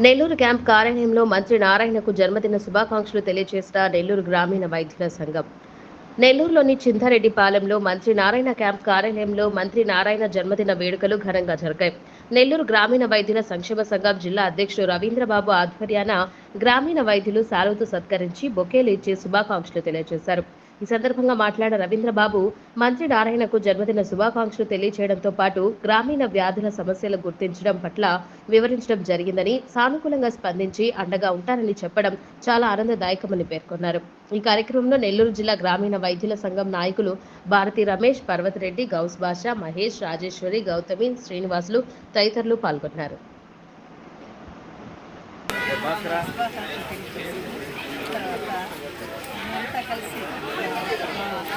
Nellore camp కార్యాలయంలో మంత్రి నారాయణకు జన్మదిన శుభాకాంక్షలు తెలియజేసిన నెల్లూరు గ్రామీణ వైద్యుల సంఘం. నెల్లూరులోని చింతారెడ్డిపాలెంలో మంత్రి నారాయణ క్యాంప్ కార్యాలయంలో మంత్రి నారాయణ జన్మదిన వేడుకలు ఘనంగా జరిగాయి. నెల్లూరు గ్రామీణ వైద్యుల సంక్షేమ సంఘం జిల్లా అధ్యక్షుడు రవీంద్రబాబు ఆధ్వర్యాన గ్రామీణ వైద్యులు శాలువతో సత్కరించి బొకేలు ఇచ్చి శుభాకాంక్షలు తెలియజేశారు. ఈ సందర్భంగా మాట్లాడిన రవీంద్రబాబు మంత్రి నారాయణకు జన్మదిన శుభాకాంక్షలు తెలియజేయడంతో పాటు గ్రామీణ వ్యాధుల సమస్యలు గుర్తించడం పట్ల వివరించడం జరిగిందని, సానుకూలంగా స్పందించి అండగా ఉంటారని చెప్పడం చాలా ఆనందదాయకమని పేర్కొన్నారు. ఈ కార్యక్రమంలో నెల్లూరు జిల్లా గ్రామీణ వైద్యుల సంఘం నాయకులు భారతి రమేష్, పర్వతరెడ్డి, గౌస్ బాషా, మహేష్, రాజేశ్వరి, గౌతమి, శ్రీనివాసులు తదితరులు పాల్గొన్నారు. అంతా కలిసి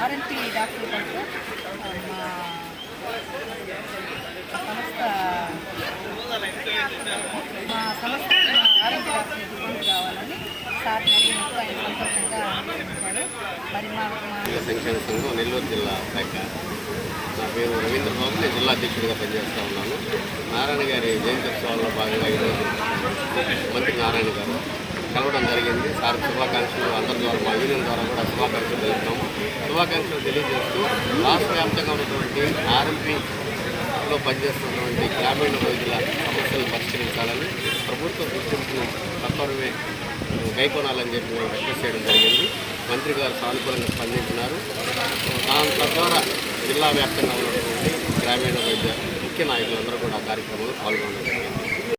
ఆర్ఎంపీ డాక్టర్ పాటు మా సంస్థ ఆర్ఎంపీ డాక్టర్ డిపార్ట్మెంట్ కావాలని సార్ నడిగినప్పుడు ఆయన సంతోషంగా ఆనందించారు. మరి మా సంక్షేమ సంఘం నెల్లూరు జిల్లా శాఖ. నా పేరు రవీంద్రబాబు, నేను జిల్లా అధ్యక్షుడిగా పనిచేస్తూ ఉన్నాను. నారాయణ గారి జయంతి ఉత్సవాల్లో భాగంగా ఈరోజు మంత్రి నారాయణ గారు కలవడం జరిగింది. సార్ శుభాకాంక్షలు అందరి ద్వారా, మా యూనియన్ ద్వారా కూడా శుభాకాంక్షలు తెలుపుతాము. శుభాకాంక్షలు తెలియజేస్తూ రాష్ట్ర వ్యాప్తంగా ఉన్నటువంటి ఆర్ఎంపీలో పనిచేస్తున్నటువంటి గ్రామీణ వైద్యుల సమస్యలు పరిష్కరించాలని ప్రభుత్వం గుర్తించిన తత్వరమే గైకొనాలని చెప్పి మేము రిక్వెస్ట్ చేయడం జరిగింది. మంత్రి గారు సానుకూలంగా స్పందించినారు. తద్వారా జిల్లా వ్యాప్తంగా ఉన్నటువంటి గ్రామీణ వైద్య ముఖ్య నాయకులందరూ కూడా కార్యక్రమంలో పాల్గొనడం జరిగింది.